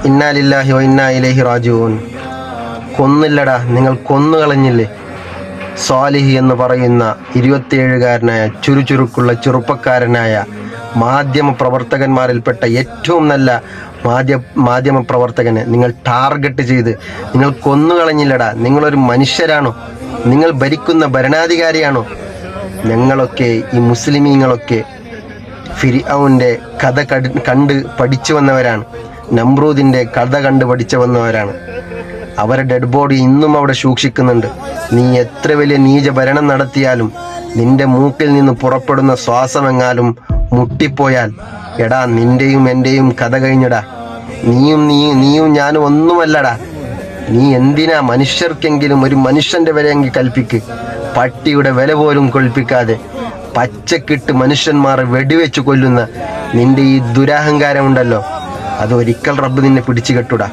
ഇന്നാ ലില്ലാഹി വ ഇന്നാ ഇലൈഹി റാജിഊൻ. കൊന്നില്ലടാ, നിങ്ങൾ കൊന്നുകളഞ്ഞില്ലേ. സ്വാലിഹി എന്ന് പറയുന്ന 27കാരനായ ചുറുചുറുക്കുള്ള ചെറുപ്പക്കാരനായ മാധ്യമ പ്രവർത്തകന്മാരിൽപ്പെട്ട ഏറ്റവും നല്ല മാധ്യമ പ്രവർത്തകനെ നിങ്ങൾ ടാർഗറ്റ് ചെയ്ത് നിങ്ങൾ കൊന്നുകളഞ്ഞില്ലടാ. നിങ്ങളൊരു മനുഷ്യരാണോ? നിങ്ങൾ ഭരിക്കുന്ന ഭരണാധികാരിയാണോ? ഞങ്ങളൊക്കെ ഈ മുസ്ലിമീങ്ങളൊക്കെ ഫിർഔന്റെ കഥ കണ്ട് പഠിച്ചു വന്നവരാണ്. നമ്രൂദിന്റെ കഥ കണ്ട് പഠിച്ചു വന്നവരാണ്. അവരുടെ ഡെഡ് ബോഡി ഇന്നും അവിടെ സൂക്ഷിക്കുന്നുണ്ട്. നീ എത്ര വലിയ നീച ഭരണം നടത്തിയാലും നിന്റെ മൂക്കിൽ നിന്ന് പുറപ്പെടുന്ന ശ്വാസമെങ്ങാലും മുട്ടിപ്പോയാൽ എടാ, നിന്റെയും എൻ്റെയും കഥ കഴിഞ്ഞടാ. നീയും ഞാനും ഒന്നുമല്ലടാ. നീ എന്തിനാ മനുഷ്യർക്കെങ്കിലും ഒരു മനുഷ്യന്റെ വിലയെങ്കിൽ കൽപ്പിക്ക്. പട്ടിയുടെ വില പോലും കൽപ്പിക്കാതെ പച്ചക്കിട്ട് മനുഷ്യന്മാരെ വെടിവെച്ച് കൊല്ലുന്ന നിന്റെ ഈ ദുരഹങ്കാരമുണ്ടല്ലോ, അത് ഒരിക്കൽ റബ്ബ് നിന്നെ പിടിച്ചു കെട്ടുടാ.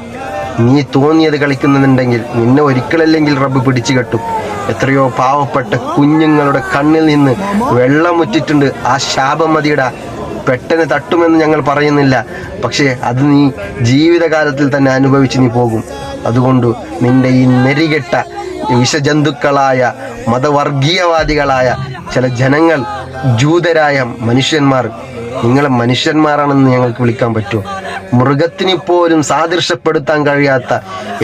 നീ തോന്നിയത് കളിക്കുന്നുണ്ടെങ്കിൽ നിന്നെ ഒരിക്കലല്ലെങ്കിൽ റബ്ബ് പിടിച്ചു കെട്ടും. എത്രയോ പാവപ്പെട്ട കുഞ്ഞുങ്ങളുടെ കണ്ണിൽ നിന്ന് വെള്ളം മുറ്റിട്ടുണ്ട്. ആ ശാപം മതിയിടാ. പെട്ടെന്ന് തട്ടുമെന്ന് ഞങ്ങൾ പറയുന്നില്ല, പക്ഷേ അത് നീ ജീവിതകാലത്തിൽ തന്നെ അനുഭവിച്ച് നീ പോകും. അതുകൊണ്ട് നിന്റെ ഈ നെറികെട്ട വിഷജന്തുക്കളായ മതവർഗീയവാദികളായ ചില ജനങ്ങൾ, ജൂതരായ മനുഷ്യന്മാർ, നിങ്ങളെ മനുഷ്യന്മാരാണെന്ന് ഞങ്ങൾക്ക് വിളിക്കാൻ പറ്റുമോ? മൃഗത്തിന് പോലും സാദൃശ്യപ്പെടുത്താൻ കഴിയാത്ത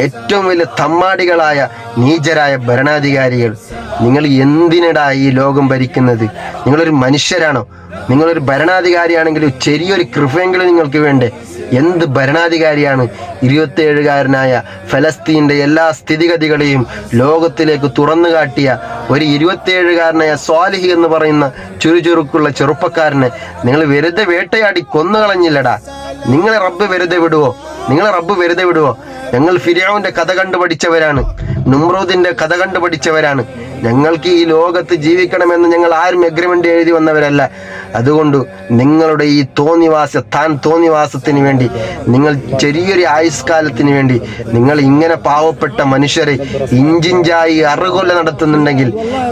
ഏറ്റവും വലിയ തമ്മാടികളായ നീചരായ ഭരണാധികാരികൾ, നിങ്ങൾ എന്തിനടാ ഈ ലോകം ഭരിക്കുന്നത്? നിങ്ങളൊരു മനുഷ്യരാണോ? നിങ്ങളൊരു ഭരണാധികാരിയാണെങ്കിൽ ചെറിയൊരു കൃപയെങ്കിലും നിങ്ങൾക്ക് വേണ്ടേ? എന്ത് ഭരണാധികാരിയാണ് 27കാരനായ ഫലസ്തീൻ്റെ എല്ലാ സ്ഥിതിഗതികളെയും ലോകത്തിലേക്ക് തുറന്നു കാട്ടിയ ഒരു 27കാരനായ സ്വാലിഹി എന്ന് പറയുന്ന ചുറുചുറുക്കുള്ള ചെറുപ്പക്കാരനെ നിങ്ങൾ വെറുതെ വേട്ടയാടി കൊന്നുകളഞ്ഞില്ലടാ. നിങ്ങളെ റബ്ബ് വെറുതെ വിടുവോ? ഞങ്ങൾ ഫിർഔന്റെ കഥ കണ്ടു പഠിച്ചവരാണ്. നമ്രൂദിന്റെ കഥ കണ്ടു പഠിച്ചവരാണ്. ഞങ്ങൾക്ക് ഈ ലോകത്ത് ജീവിക്കണമെന്ന് ഞങ്ങൾ ആരും എഗ്രിമെന്റ് എഴുതി വന്നവരല്ല. അതുകൊണ്ട് നിങ്ങളുടെ ഈ തോന്നിവാസത്തിന് വേണ്ടി, നിങ്ങൾ ചെറിയൊരു ആയുഷ്കാലത്തിന് വേണ്ടി നിങ്ങൾ ഇങ്ങനെ പാവപ്പെട്ട മനുഷ്യരെ ഇഞ്ചിഞ്ചായി അറുകൊല്ല നടത്തുന്നുണ്ടെങ്കിൽ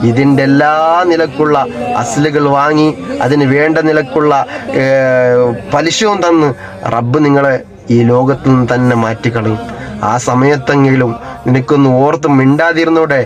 ഇതിൻ്റെ എല്ലാ നിലക്കുള്ള അസ്ലുകൾ വാങ്ങി അതിന് വേണ്ട നിലക്കുള്ള പലിശവും തന്ന് റബ്ബ് നിങ്ങളെ ഈ ലോകത്തു നിന്ന് തന്നെ മാറ്റിക്കളയും. ആ സമയത്തെങ്കിലും നിനക്കൊന്ന് ഓർത്ത് മിണ്ടാതിരുന്നൂടെ?